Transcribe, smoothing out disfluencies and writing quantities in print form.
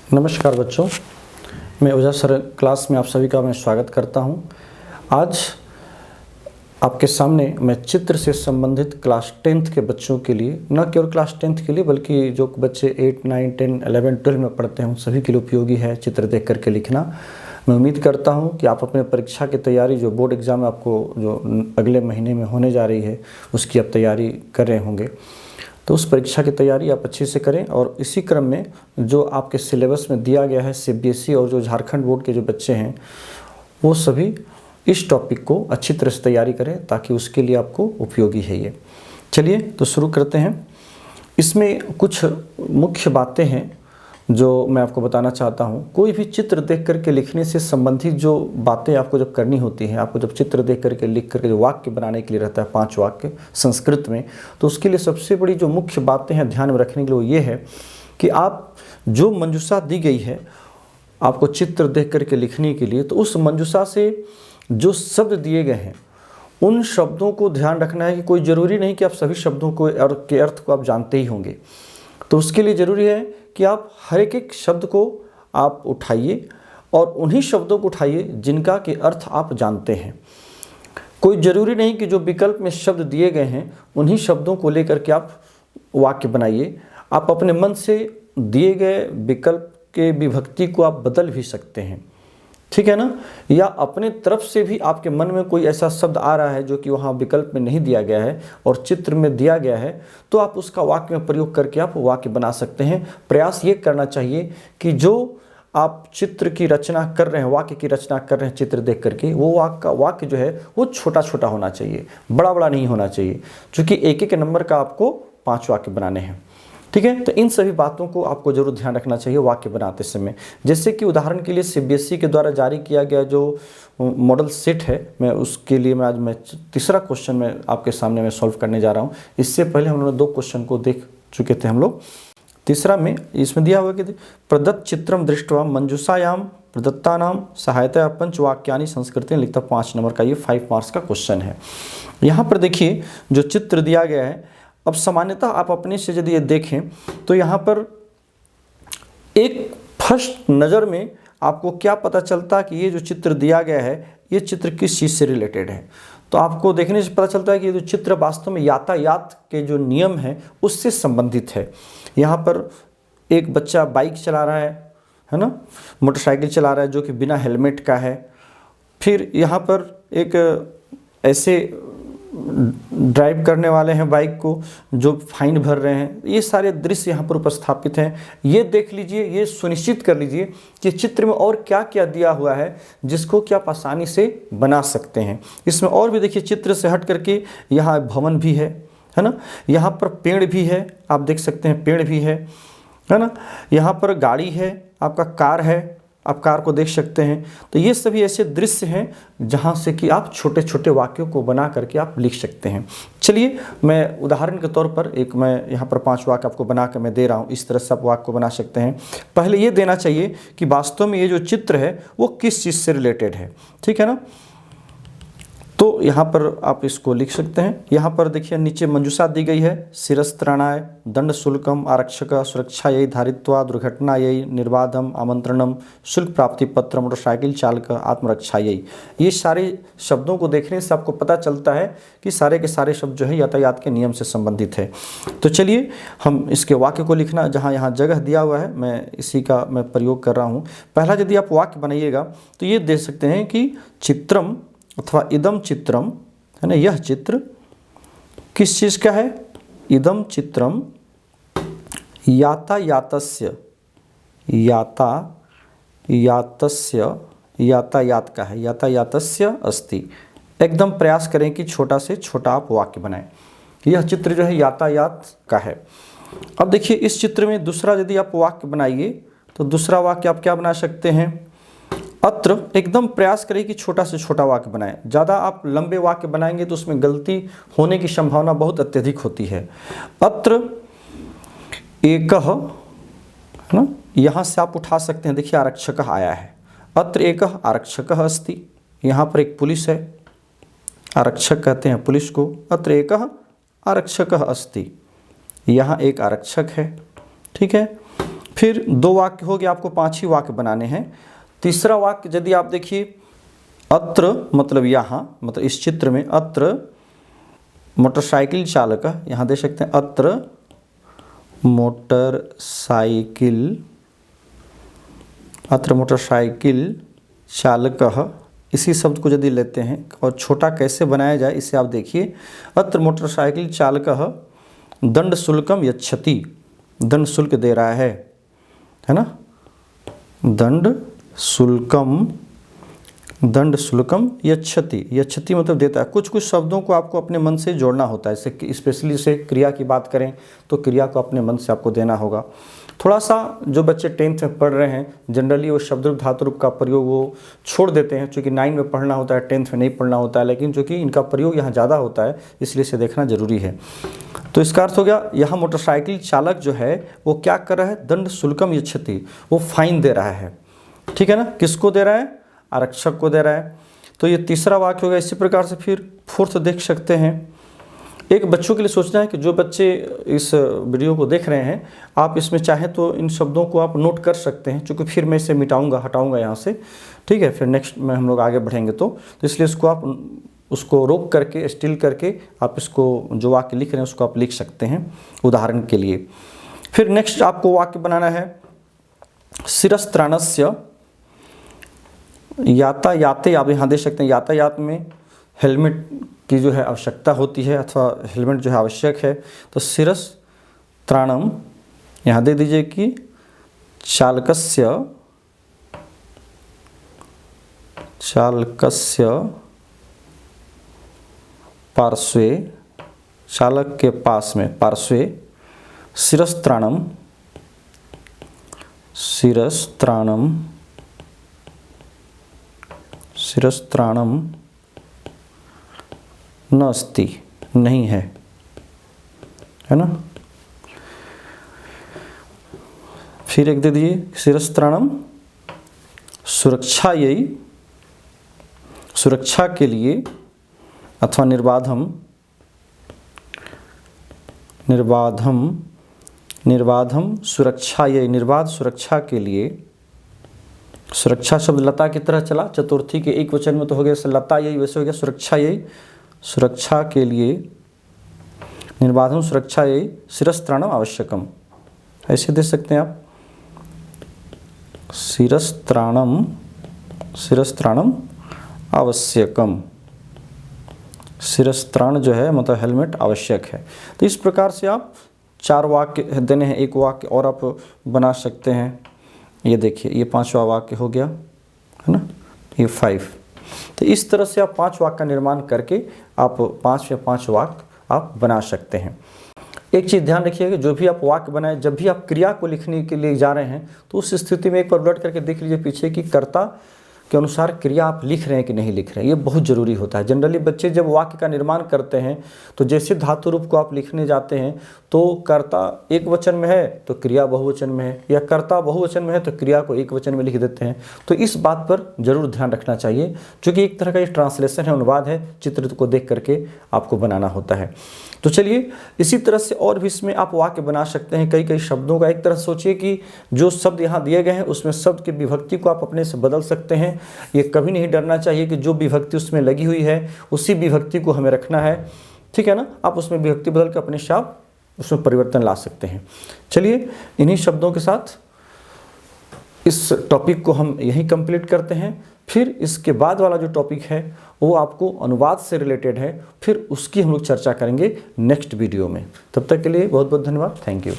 नमस्कार बच्चों, मैं ओझा सर क्लास में आप सभी का मैं स्वागत करता हूं। आज आपके सामने मैं चित्र से संबंधित क्लास 10th के बच्चों के लिए, न केवल क्लास 10th के लिए बल्कि जो बच्चे 8, 9, 10, 11, 12 में पढ़ते हैं उन सभी के लिए उपयोगी है चित्र देख करके लिखना। मैं उम्मीद करता हूं कि आप अपने परीक्षा की तैयारी, जो बोर्ड एग्ज़ाम आपको जो अगले महीने में होने जा रही है उसकी आप तैयारी कर रहे होंगे, तो उस परीक्षा की तैयारी आप अच्छे से करें। और इसी क्रम में जो आपके सिलेबस में दिया गया है सीबीएसई और जो झारखंड बोर्ड के जो बच्चे हैं वो सभी इस टॉपिक को अच्छी तरह से तैयारी करें ताकि उसके लिए आपको उपयोगी है ये। चलिए तो शुरू करते हैं। इसमें कुछ मुख्य बातें हैं जो मैं आपको बताना चाहता हूँ। कोई भी चित्र देख करके लिखने से संबंधित जो बातें आपको जब करनी होती हैं, आपको जब चित्र देख करके लिख करके जो वाक्य बनाने के लिए रहता है 5 वाक्य संस्कृत में, तो उसके लिए सबसे बड़ी जो मुख्य बातें हैं ध्यान में रखने के लिए वो ये है कि आप जो मंजूषा दी गई है आपको चित्र देख करके लिखने के लिए, तो उस मंजूषा से जो शब्द दिए गए हैं उन शब्दों को ध्यान रखना है कि कोई ज़रूरी नहीं कि आप सभी शब्दों को के अर्थ को आप जानते ही होंगे। तो उसके लिए ज़रूरी है कि आप हर एक शब्द को आप उठाइए और उन्हीं शब्दों को उठाइए जिनका के अर्थ आप जानते हैं। कोई ज़रूरी नहीं कि जो विकल्प में शब्द दिए गए हैं उन्हीं शब्दों को लेकर के आप वाक्य बनाइए। आप अपने मन से दिए गए विकल्प के विभक्ति को आप बदल भी सकते हैं, ठीक है ना। या अपने तरफ से भी आपके मन में कोई ऐसा शब्द आ रहा है जो कि वहाँ विकल्प में नहीं दिया गया है और चित्र में दिया गया है, तो आप उसका वाक्य में प्रयोग करके आप वाक्य बना सकते हैं। प्रयास ये करना चाहिए कि जो आप चित्र की रचना कर रहे हैं, वाक्य की रचना कर रहे हैं चित्र देख करके, वो वाक्य जो है वो छोटा छोटा होना चाहिए, बड़ा बड़ा नहीं होना चाहिए, क्योंकि एक एक नंबर का आपको 5 वाक्य बनाने हैं, ठीक है। तो इन सभी बातों को आपको जरूर ध्यान रखना चाहिए वाक्य बनाते समय। जैसे कि उदाहरण के लिए सीबीएसई के द्वारा जारी किया गया जो मॉडल सेट है, मैं उसके लिए मैं तीसरा क्वेश्चन में आपके सामने मैं सॉल्व करने जा रहा हूँ। इससे पहले हम लोग 2 क्वेश्चन को देख चुके थे हम लोग। तीसरा में इसमें दिया हुआ कि प्रदत्त चित्रम दृष्ट्वा मंजूषायाम प्रदत्तानाम सहायता पंचवाक्यानि संस्कृत में लिखता 5 नंबर का ये 5 मार्क्स का क्वेश्चन है। यहाँ पर देखिए जो चित्र दिया गया है, अब सामान्यतः आप अपने से यदि ये देखें तो यहाँ पर एक फर्स्ट नज़र में आपको क्या पता चलता कि ये जो चित्र दिया गया है ये चित्र किस चीज़ से रिलेटेड है। तो आपको देखने से पता चलता है कि ये जो चित्र वास्तव में यातायात के जो नियम हैं उससे संबंधित है। यहाँ पर एक बच्चा बाइक चला रहा है ना, मोटरसाइकिल चला रहा है जो कि बिना हेलमेट का है। फिर यहाँ पर एक ऐसे ड्राइव करने वाले हैं बाइक को जो फाइन भर रहे हैं। ये सारे दृश्य यहाँ पर उपस्थापित हैं। ये देख लीजिए, ये सुनिश्चित कर लीजिए कि चित्र में और क्या क्या दिया हुआ है जिसको कि आप आसानी से बना सकते हैं। इसमें और भी देखिए चित्र से हट करके यहाँ भवन भी है ना, यहाँ पर पेड़ भी है, आप देख सकते हैं पेड़ भी है ना, यहाँ पर गाड़ी है, आपका कार है, आप कार को देख सकते हैं। तो ये सभी ऐसे दृश्य हैं जहाँ से कि आप छोटे छोटे वाक्यों को बना करके आप लिख सकते हैं। चलिए मैं उदाहरण के तौर पर मैं यहाँ पर 5 वाक्य आपको बना कर मैं दे रहा हूँ। इस तरह से आप वाक्य को बना सकते हैं। पहले ये देना चाहिए कि वास्तव में ये जो चित्र है वो किस चीज़ से रिलेटेड है, ठीक है ना। तो यहाँ पर आप इसको लिख सकते हैं। यहाँ पर देखिए नीचे मंजूषा दी गई है, शिरस्त्रणाय दंड शुल्कम आरक्षक सुरक्षा यही धारित्वा दुर्घटना यही निर्बाधम आमंत्रणम शुल्क प्राप्ति पत्र मोटरसाइकिल चालक आत्मरक्षा यही। ये सारे शब्दों को देखने से आपको पता चलता है कि सारे के सारे शब्द जो है यातायात के नियम से संबंधित है। तो चलिए हम इसके वाक्य को लिखना, जहाँ यहाँ जगह दिया हुआ है मैं इसी का मैं प्रयोग कर रहा हूँ। पहला यदि आप वाक्य बनाइएगा तो ये दे सकते हैं कि चित्रम अथवा इदम चित्रम, है ना, यह चित्र किस चीज़ का है। इदम चित्रम यातायातस्य यातायात का है, यातायातस्य अस्ति। एकदम प्रयास करें कि छोटा से छोटा आप वाक्य बनाएं। यह चित्र जो है यातायात का है। अब देखिए इस चित्र में दूसरा यदि आप वाक्य बनाइए तो दूसरा वाक्य आप क्या बना सकते हैं। अत्र एकदम प्रयास करें कि छोटा से छोटा वाक्य बनाएं। ज़्यादा आप लंबे वाक्य बनाएंगे तो उसमें गलती होने की संभावना बहुत अत्यधिक होती है। अत्र एकः, है ना, यहाँ से आप उठा सकते हैं। देखिए आरक्षक आया है, अत्र एकः आरक्षकः अस्ति, यहाँ पर एक पुलिस है, आरक्षक कहते हैं पुलिस को। अत्र एकः आरक्षकः अस्ति, यहाँ एक आरक्षक है, ठीक है। फिर 2 वाक्य हो गए, आपको 5 ही वाक्य बनाने हैं। तीसरा वाक्य यदि आप देखिए, अत्र मतलब यहाँ, मतलब इस चित्र में अत्र मोटरसाइकिल चालक, यहाँ देख सकते हैं अत्र मोटरसाइकिल चालक, इसी शब्द को यदि लेते हैं और छोटा कैसे बनाया जाए इसे आप देखिए। अत्र मोटरसाइकिल चालकः दंड शुल्कम यच्छति, दंड शुल्क दे रहा है ना, दंड शुल्कम यच्छति, यच्छति मतलब देता है। कुछ कुछ शब्दों को आपको अपने मन से जोड़ना होता है, जैसे स्पेशली से क्रिया की बात करें तो क्रिया को अपने मन से आपको देना होगा। थोड़ा सा जो बच्चे 10th में पढ़ रहे हैं जनरली वो शब्द रूप धातु रूप का प्रयोग वो छोड़ देते हैं, चूँकि 9 में पढ़ना होता है, 10th में नहीं पढ़ना होता है, लेकिन चूँकि इनका प्रयोग यहाँ ज़्यादा होता है इसलिए इसे देखना जरूरी है। तो इसका अर्थ हो गया, यहाँ मोटरसाइकिल चालक जो है वो क्या कर रहा है, दंड शुल्कम यच्छति, वो फाइन दे रहा है, ठीक है ना। किसको दे रहा है, आरक्षक को दे रहा है। तो ये तीसरा वाक्य हो गया। इसी प्रकार से फिर 4th देख सकते हैं। एक बच्चों के लिए सोचना है कि जो बच्चे इस वीडियो को देख रहे हैं, आप इसमें चाहें तो इन शब्दों को आप नोट कर सकते हैं, क्योंकि फिर मैं इसे हटाऊंगा यहाँ से, ठीक है। फिर नेक्स्ट में हम लोग आगे बढ़ेंगे तो इसलिए इसको आप उसको रोक करके स्टिल करके आप इसको जो वाक्य लिख रहे हैं उसको आप लिख सकते हैं उदाहरण के लिए। फिर नेक्स्ट आपको वाक्य बनाना है, शिरस्त्राणस्य यातायाते, आप यहाँ देख सकते हैं यातायात में हेलमेट की जो है आवश्यकता होती है अथवा हेलमेट जो है आवश्यक है। तो शिरस्त्राणम यहाँ दे दीजिए कि चालकस्य पार्श्वे, चालक के पास में पार्श्वे, शिरस्त्राणम नास्ति, नहीं है ना। फिर एक दे दीजिए, शिरस्त्राणम सुरक्षायै, सुरक्षा के लिए अथवा निर्बाधम सुरक्षायै, निर्बाध सुरक्षा के लिए। सुरक्षा शब्द लता की तरह चला, चतुर्थी के एक वचन में तो हो गया लता यही, वैसे हो गया सुरक्षा यही, सुरक्षा के लिए, निर्बाधम सुरक्षा यही, शिरस्त्राणम आवश्यकम, ऐसे दे सकते हैं आप, शिरस्त्राणम आवश्यकम, शिरस्त्राण जो है मतलब हेलमेट आवश्यक है। तो इस प्रकार से आप 4 वाक्य देने हैं, एक वाक्य और आप बना सकते हैं। ये देखिए ये 5वां वाक्य हो गया है ना, ये 5। तो इस तरह से आप 5 वाक्य का निर्माण करके आप 5 या 5 वाक्य आप बना सकते हैं। एक चीज़ ध्यान रखिएगा, जो भी आप वाक्य बनाएं, जब भी आप क्रिया को लिखने के लिए जा रहे हैं तो उस स्थिति में एक बार उलट करके देख लीजिए पीछे कि कर्ता के अनुसार क्रिया आप लिख रहे हैं कि नहीं लिख रहे हैं। ये बहुत ज़रूरी होता है। जनरली बच्चे जब वाक्य का निर्माण करते हैं तो जैसे धातु रूप को आप लिखने जाते हैं तो कर्ता एक वचन में है तो क्रिया बहुवचन में है, या कर्ता बहुवचन में है तो क्रिया को एक वचन में लिख देते हैं। तो इस बात पर ज़रूर ध्यान रखना चाहिए, क्योंकि एक तरह का ये ट्रांसलेशन है, अनुवाद है, चित्र को देख करके आपको बनाना होता है। तो चलिए इसी तरह से और भी इसमें आप वाक्य बना सकते हैं। कई कई शब्दों का एक तरह सोचिए कि जो शब्द यहाँ दिए गए हैं उसमें शब्द की विभक्ति को आप अपने से बदल सकते हैं। ये कभी नहीं डरना चाहिए कि जो विभक्ति उसमें लगी हुई है उसी विभक्ति को हमें रखना है, ठीक है ना। आप उसमें विभक्ति बदल कर अपने आप उसमें परिवर्तन ला सकते हैं। चलिए इन्हीं शब्दों के साथ इस टॉपिक को हम यहीं कंप्लीट करते हैं। फिर इसके बाद वाला जो टॉपिक है वो आपको अनुवाद से रिलेटेड है, फिर उसकी हम लोग चर्चा करेंगे नेक्स्ट वीडियो में। तब तक के लिए बहुत बहुत धन्यवाद। Thank you.